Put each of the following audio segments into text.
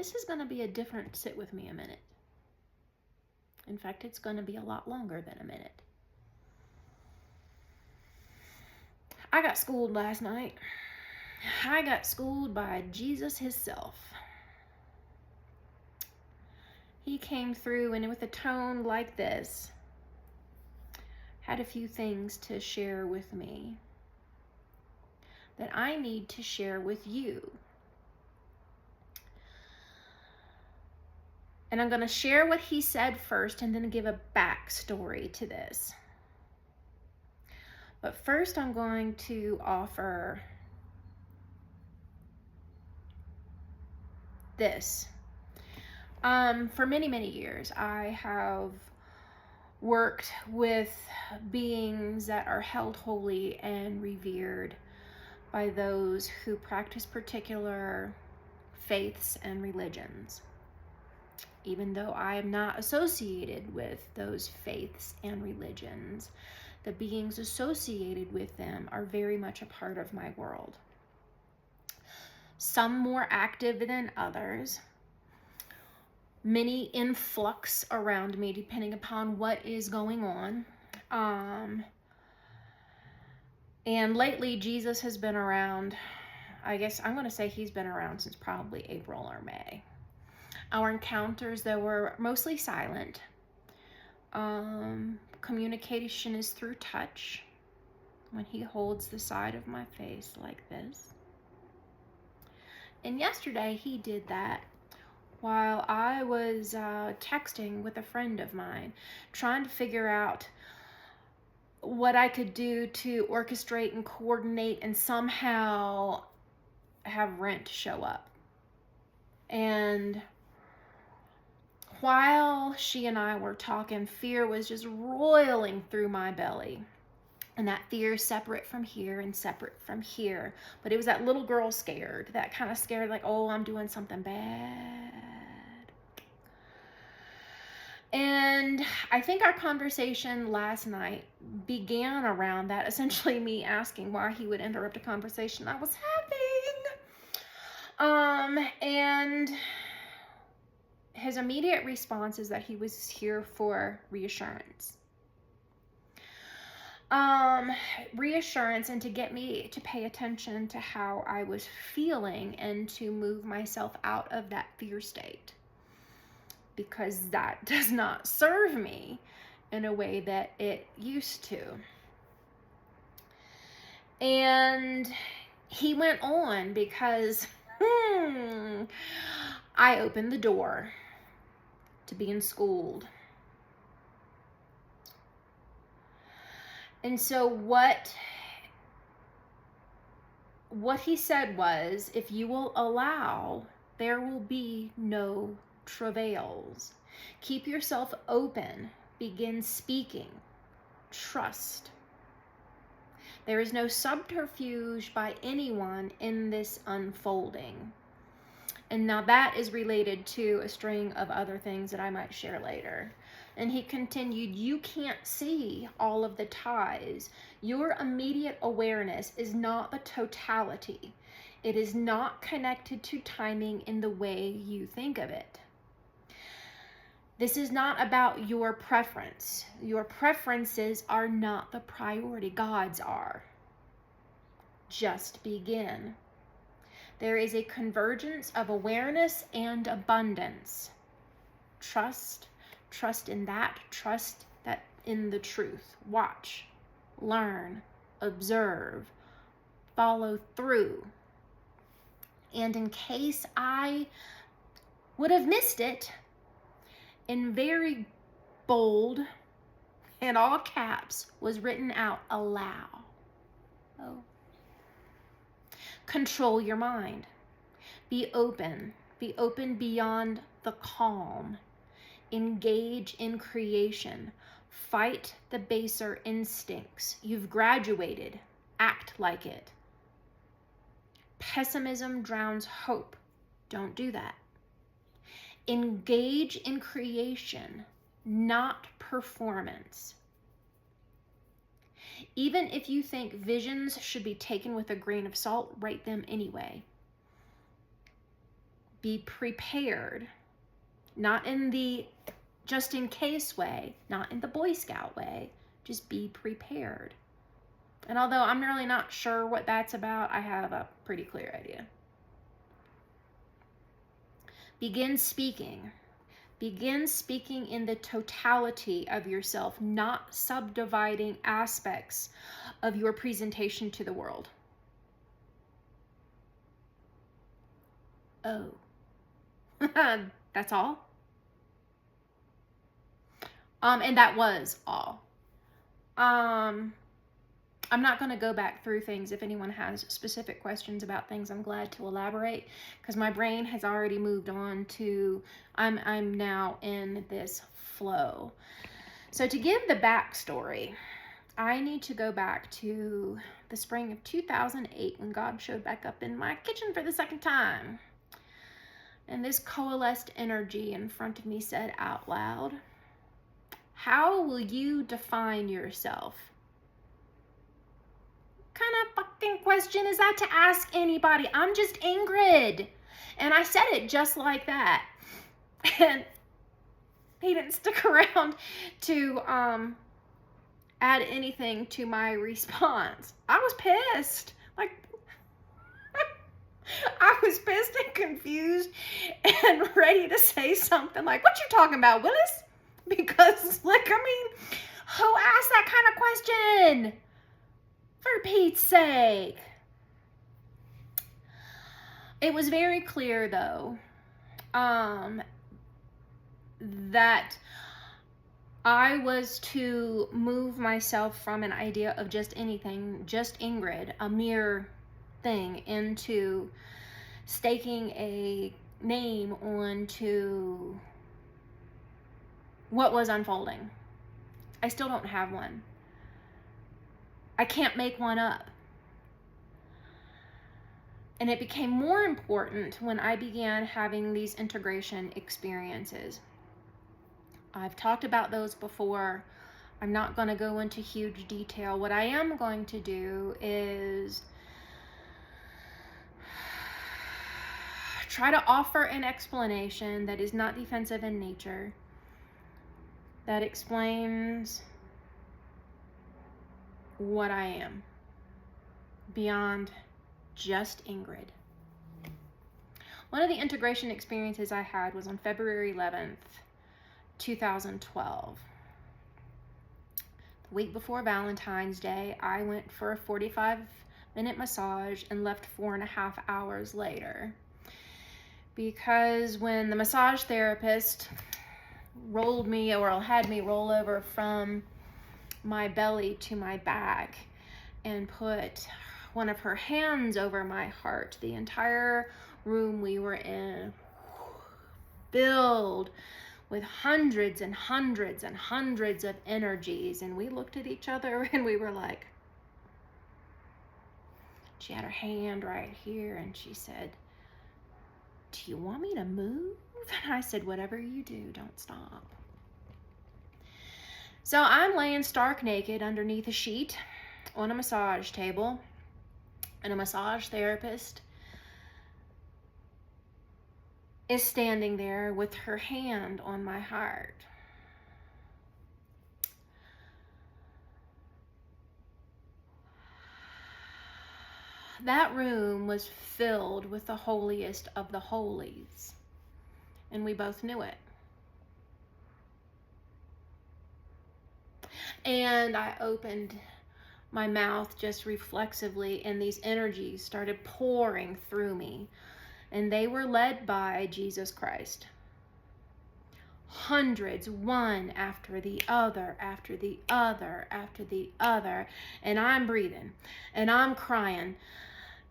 this is going to be a different sit with me a minute. In fact, it's going to be a lot longer than a minute. I got schooled last night. I got schooled by Jesus himself. He came through and with a tone like this, had a few things to share with me that I need to share with you. And I'm going to share what he said first and then give a backstory to this. But first I'm going to offer this. For many, many years, I have worked with beings that are held holy and revered by those who practice particular faiths and religions. Even though I am not associated with those faiths and religions, the beings associated with them are very much a part of my world. Some more active than others. Many in flux around me depending upon what is going on. And lately Jesus has been around. I guess I'm going to say he's been around since probably April or May. Our encounters, though, were mostly silent. Communication is through touch, when he holds the side of my face like this. And yesterday he did that while I was texting with a friend of mine, trying to figure out what I could do to orchestrate and coordinate and somehow have rent show up. And while she and I were talking, fear was just roiling through my belly. And that fear is separate from here and separate from here. But it was that little girl scared, that kind of scared, like, oh, I'm doing something bad. And I think our conversation last night began around that, essentially me asking why he would interrupt a conversation I was having. And his immediate response is that he was here for reassurance. Reassurance and to get me to pay attention to how I was feeling and to move myself out of that fear state, because that does not serve me in a way that it used to. And he went on because I opened the door to being schooled. And so what he said was, if you will allow, there will be no travails. Keep yourself open. Begin speaking. Trust. There is no subterfuge by anyone in this unfolding. And now that is related to a string of other things that I might share later. And he continued, you can't see all of the ties. Your immediate awareness is not the totality. It is not connected to timing in the way you think of it. This is not about your preference. Your preferences are not the priority. God's are. Just begin. There is a convergence of awareness and abundance. Trust in that. Trust that in the truth. Watch, learn, observe, follow through. And in case I would have missed it, in very bold and all caps was written out, allow. Oh. Control your mind. Be open beyond the calm. Engage in creation. Fight the baser instincts. You've graduated. Act like it. Pessimism drowns hope. Don't do that. Engage in creation, not performance. Even if you think visions should be taken with a grain of salt, write them anyway. Be prepared. Not in the just in case way, not in the Boy Scout way. Just be prepared. And although I'm really not sure what that's about, I have a pretty clear idea. Begin speaking. Begin speaking in the totality of yourself, not subdividing aspects of your presentation to the world. Oh, that's all? And that was all. I'm not going to go back through things. If anyone has specific questions about things, I'm glad to elaborate, because my brain has already moved on to, I'm now in this flow. So to give the backstory, I need to go back to the spring of 2008 when God showed back up in my kitchen for the second time. And this coalesced energy in front of me said out loud, "How will you define yourself?" Kind of fucking question is that to ask anybody? I'm just Ingrid. And I said it just like that. And he didn't stick around to add anything to my response. I was pissed. Like, I was pissed and confused and ready to say something like, "What you talking about, Willis?" Because, like, I mean, who asked that kind of question? For Pete's sake. It was very clear, though, that I was to move myself from an idea of just anything, just Ingrid, a mere thing, into staking a name onto what was unfolding. I still don't have one. I can't make one up. And it became more important when I began having these integration experiences. I've talked about those before. I'm not going to go into huge detail. What I am going to do is try to offer an explanation that is not defensive in nature, that explains what I am beyond just Ingrid. One of the integration experiences I had was on February 11th, 2012. The week before Valentine's Day, I went for a 45-minute massage and left 4.5 hours later. Because when the massage therapist rolled me, or had me roll over from my belly to my back and put one of her hands over my heart, the entire room we were in filled with hundreds and hundreds and hundreds of energies. And we looked at each other and we were like, she had her hand right here and she said, "Do you want me to move?" And I said, "Whatever you do, don't stop." So I'm laying stark naked underneath a sheet on a massage table, and a massage therapist is standing there with her hand on my heart. That room was filled with the holiest of the holies, and we both knew it. And I opened my mouth just reflexively, and these energies started pouring through me, and they were led by Jesus Christ. Hundreds, one after the other, after the other, after the other, and I'm breathing, and I'm crying.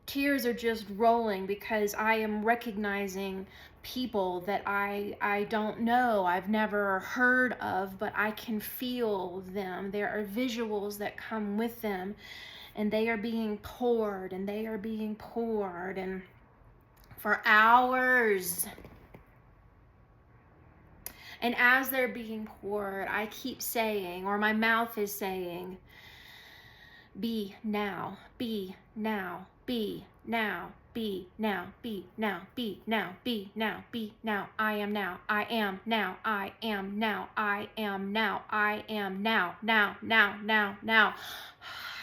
Tears are just rolling because I am recognizing people that I don't know, I've never heard of, but I can feel them. There are visuals that come with them, and they are being poured, and they are being poured, and for hours. And as they're being poured, I keep saying, or my mouth is saying, "Be now, be now, be now, be now, be now, be now, be now, be now, I am now, I am now, I am now, I am now, I am now, now.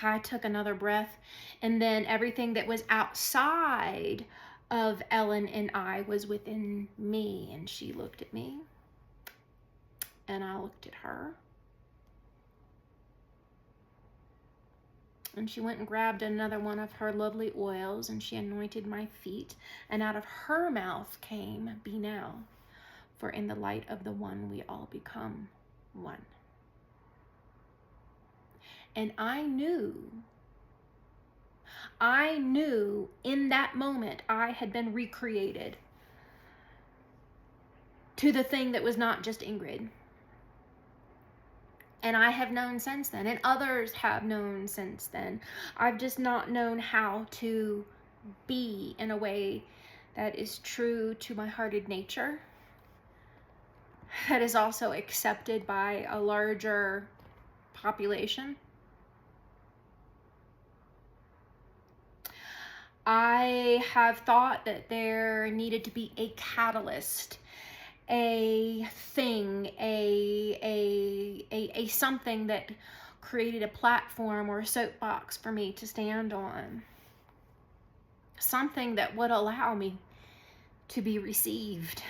I took another breath, and then everything that was outside of Ellen and I was within me, and she looked at me, and I looked at her. And she went and grabbed another one of her lovely oils, and she anointed my feet. And out of her mouth came, be now, for in the light of the one we all become one. And I knew in that moment I had been recreated to the thing that was not just Ingrid. And I have known since then, and others have known since then. I've just not known how to be in a way that is true to my hearted nature, that is also accepted by a larger population. I have thought that there needed to be a catalyst, a thing, a something that created a platform or a soapbox for me to stand on. Something that would allow me to be received.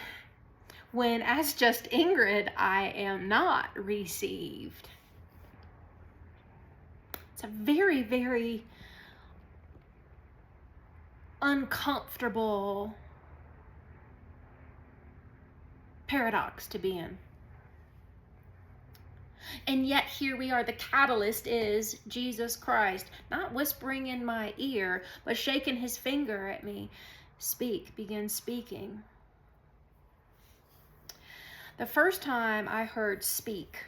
When as just Ingrid, I am not received. It's a very, very uncomfortable paradox to be in. And yet here we are. The catalyst is Jesus Christ, not whispering in my ear, but shaking his finger at me. Speak, begin speaking. The first time I heard speak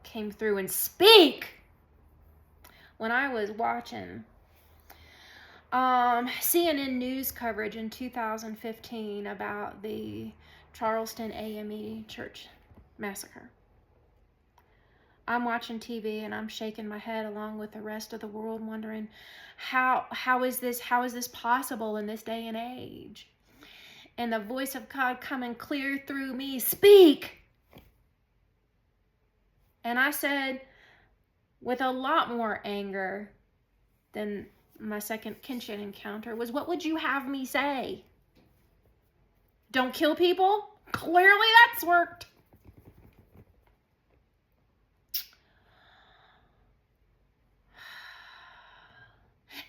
came through, and speak, when I was watching CNN news coverage in 2015 about the Charleston AME church massacre. I'm watching TV and I'm shaking my head along with the rest of the world, wondering how is this possible in this day and age? And the voice of God coming clear through me, speak. And I said, with a lot more anger than my second kinship encounter, was, what would you have me say? Don't kill people? Clearly that's worked.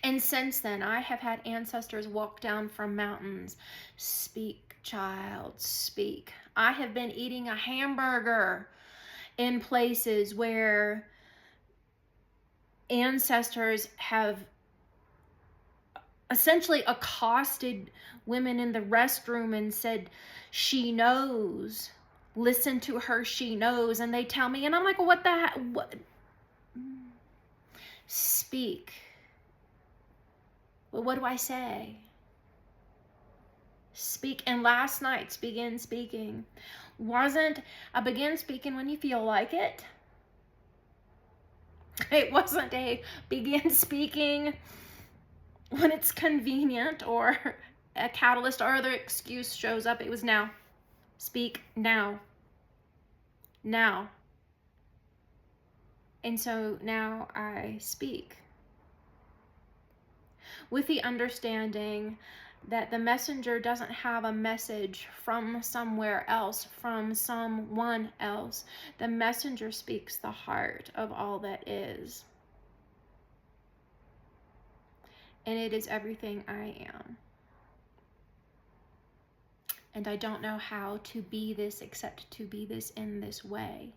And since then, I have had ancestors walk down from mountains. Speak, child, speak. I have been eating a hamburger in places where ancestors have essentially accosted women in the restroom and said, she knows, listen to her, she knows. And they tell me, and I'm like, what the heck? What? Speak. Well, what do I say? Speak. And last night's begin speaking wasn't a begin speaking when you feel like it. It wasn't a begin speaking when it's convenient or a catalyst or other excuse shows up. It was now. Speak now. Now. And so now I speak, with the understanding that the messenger doesn't have a message from somewhere else, from someone else. The messenger speaks the heart of all that is. And it is everything I am. And I don't know how to be this except to be this in this way.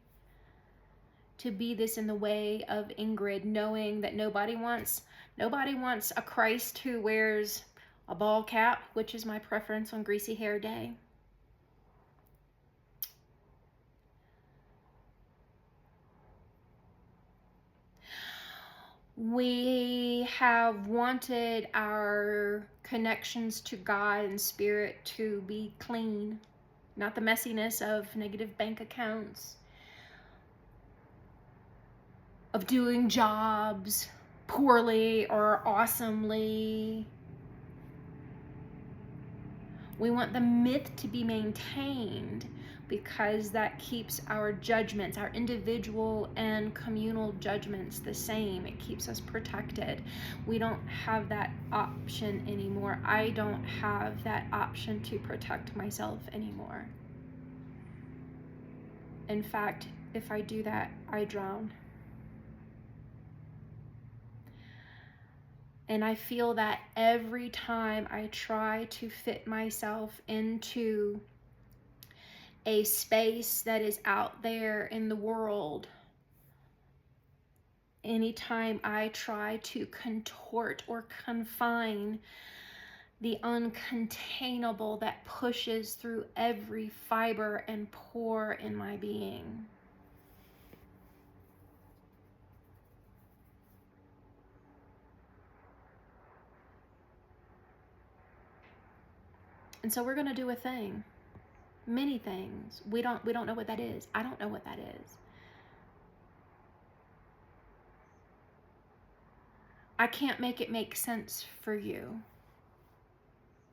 To be this in the way of Ingrid, knowing that nobody wants a Christ who wears a ball cap, which is my preference on greasy hair day. We have wanted our connections to God and spirit to be clean, not the messiness of negative bank accounts, of doing jobs poorly or awesomely, We want the myth to be maintained because that keeps our judgments, our individual and communal judgments, the same. It keeps us protected. We don't have that option anymore. I don't have that option to protect myself anymore. In fact, if I do that, I drown. And I feel that every time I try to fit myself into a space that is out there in the world, anytime I try to contort or confine the uncontainable that pushes through every fiber and pore in my being, and so we're going to do a thing, many things. We don't know what that is. I don't know what that is. I can't make it make sense for you.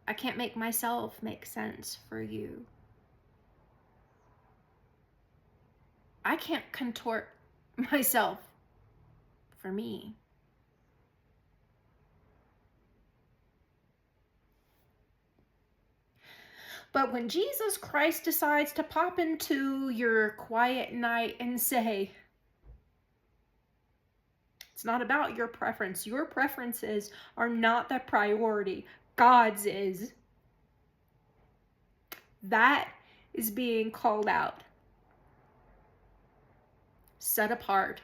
I can't make myself make sense for you. I can't contort myself for me. But when Jesus Christ decides to pop into your quiet night and say, it's not about your preference. Your preferences are not the priority. God's is. That is being called out, set apart,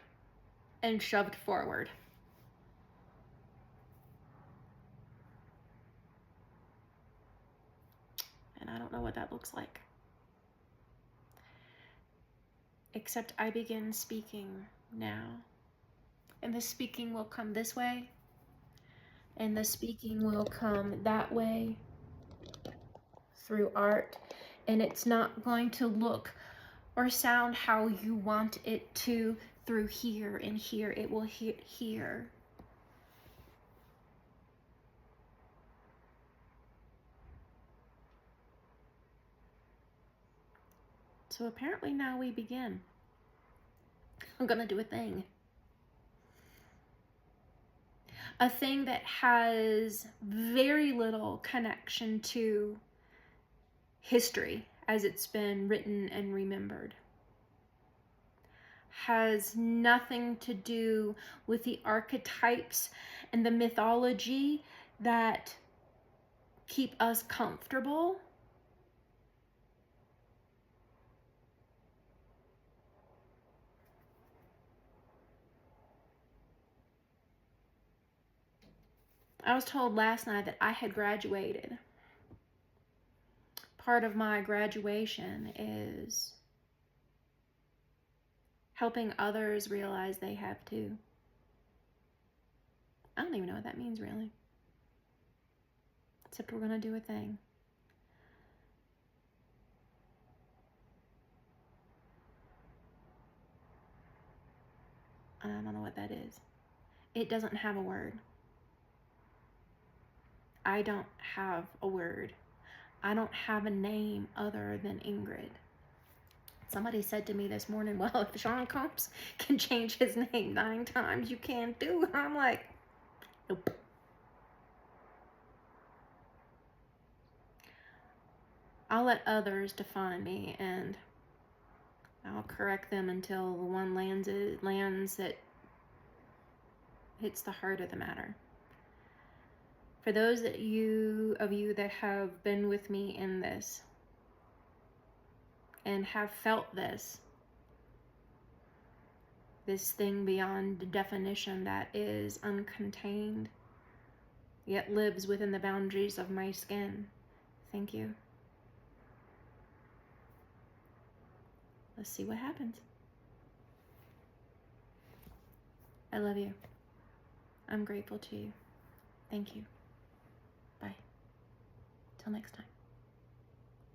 and shoved forward. And I don't know what that looks like. Except I begin speaking now. And the speaking will come this way. And the speaking will come that way through art. And it's not going to look or sound how you want it to through here and here. It will hit here. So apparently now we begin. I'm gonna do a thing. A thing that has very little connection to history as it's been written and remembered. Has nothing to do with the archetypes and the mythology that keep us comfortable. I was told last night that I had graduated. Part of my graduation is helping others realize they have too. I don't even know what that means really. Except we're gonna do a thing. I don't know what that is. It doesn't have a word. I don't have a word. I don't have a name other than Ingrid. Somebody said to me this morning, well, if Sean Combs can change his name 9 times, you can too. I'm like, nope. I'll let others define me, and I'll correct them until the one lands that hits the heart of the matter. For those of you that have been with me in this and have felt this thing beyond definition that is uncontained, yet lives within the boundaries of my skin, thank you. Let's see what happens. I love you. I'm grateful to you. Thank you. Bye. Till next time.